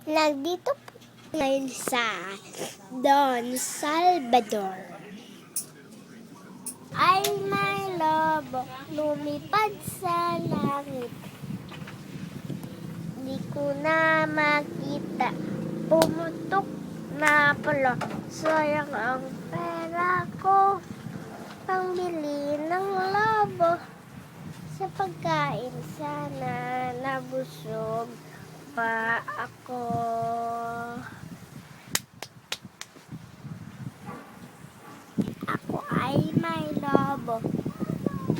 Nandito po ngayon sa Don Salvador. Ay may lobo, lumipad sa langit. Di ko na makita, pumutok na pala. Sayang ang pera ko, pangbili ng lobo. Sa pagkain sana nabusog pa ako. Ako ay may lobo,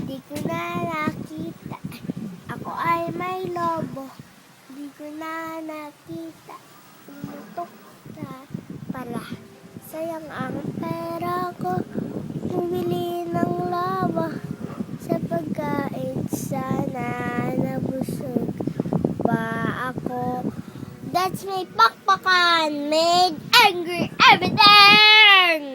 di ko na nakita. Ako ay may lobo, di ko na nakita. Pumutok na pala. Sayang ang pera ko, bumili ng lobo. Sa pagkain sana nabusog pa ako. That's my pakpakan made angry everything!